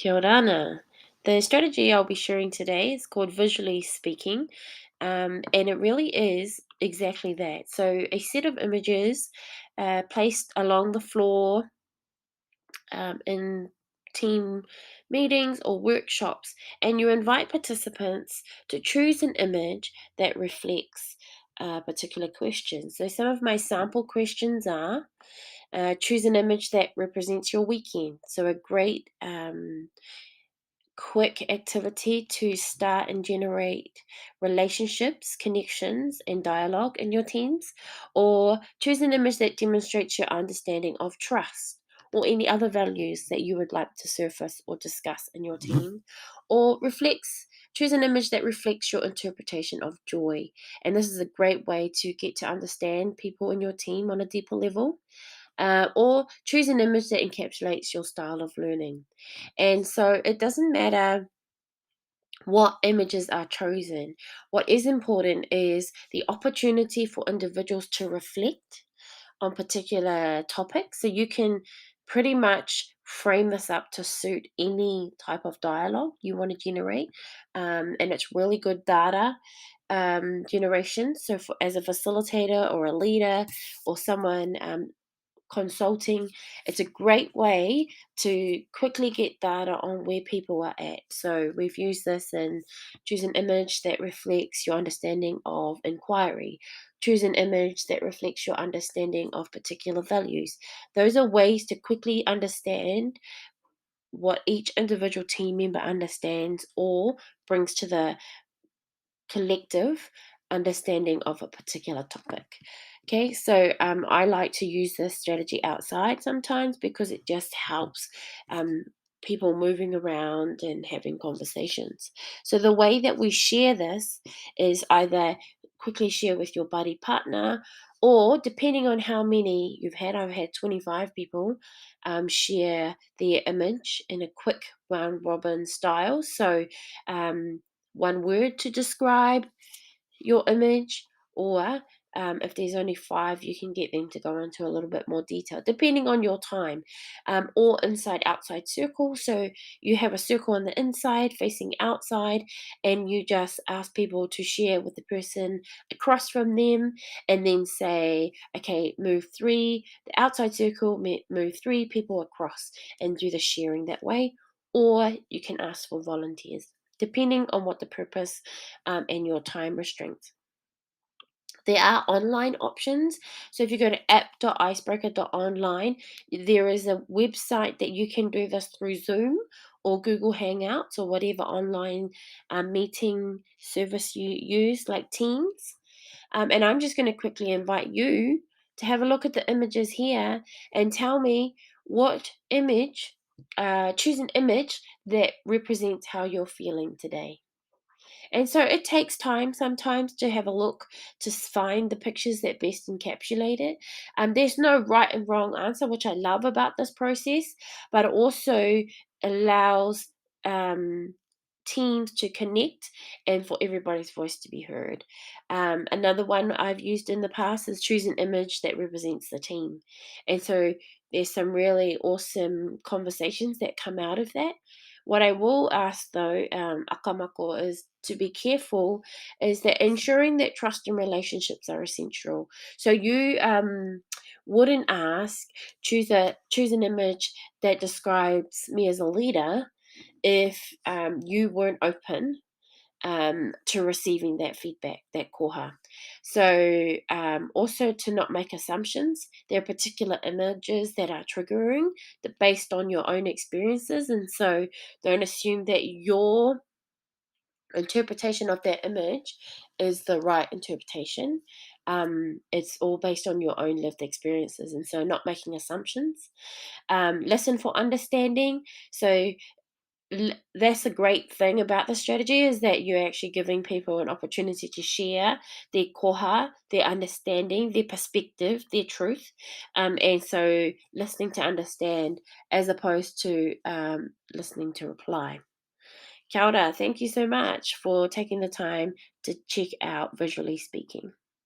Kia ora Ana. The strategy I'll be sharing today is called visually speaking, and it really is exactly that. So, a set of images placed along the floor in team meetings or workshops, and you invite participants to choose an image that reflects a particular question. So, some of my sample questions are choose an image that represents your weekend. So, a great quick activity to start and generate relationships, connections, and dialogue in your teams, or choose an image that demonstrates your understanding of trust or any other values that you would like to surface or discuss in your team, or choose an image that reflects your interpretation of joy. And this is a great way to get to understand people in your team on a deeper level. Or choose an image that encapsulates your style of learning. And so it doesn't matter what images are chosen. What is important is the opportunity for individuals to reflect on particular topics. So you can pretty much frame this up to suit any type of dialogue you want to generate. And it's really good data generation. So, as a facilitator or a leader or someone consulting, it's a great way to quickly get data on where people are at. So we've used this in choose an image that reflects your understanding of inquiry, choose an image that reflects your understanding of particular values. Those are ways to quickly understand what each individual team member understands or brings to the collective understanding of a particular topic. Okay, so I like to use this strategy outside sometimes because it just helps um, people moving around and having conversations. So the way that we share this is either quickly share with your buddy partner, or depending on how many you've had, I've had 25 people share their image in a quick round robin style. So one word to describe your image, or if there's only five, you can get them to go into a little bit more detail, depending on your time, or inside outside circle. So you have a circle on the inside facing outside, and you just ask people to share with the person across from them, and then say, okay, move three, the outside circle, move three people across, and do the sharing that way. Or you can ask for volunteers, depending on what the purpose and your time restraints. There are online options. So if you go to app.icebreaker.online, there is a website that you can do this through Zoom or Google Hangouts or whatever online meeting service you use, like Teams. And I'm just going to quickly invite you to have a look at the images here and tell me what image, choose an image that represents how you're feeling today. And so it takes time sometimes to have a look to find the pictures that best encapsulate it. There's no right and wrong answer, which I love about this process, but it also allows um, teams to connect and for everybody's voice to be heard. Another one I've used in the past is choose an image that represents the team. And so there's some really awesome conversations that come out of that. What I will ask though, Akamako, is to be careful is that ensuring that trust and relationships are essential. So you wouldn't ask choose an image that describes me as a leader if you weren't open to receiving that feedback, that koha. So, also to not make assumptions. There are particular images that are triggering that based on your own experiences, and so don't assume that your interpretation of that image is the right interpretation. It's all based on your own lived experiences, and so not making assumptions. Listen for understanding. So that's a great thing about the strategy is that you're actually giving people an opportunity to share their koha, their understanding, their perspective, their truth, and so listening to understand as opposed to listening to reply. Kia ora, thank you so much for taking the time to check out Visually Speaking.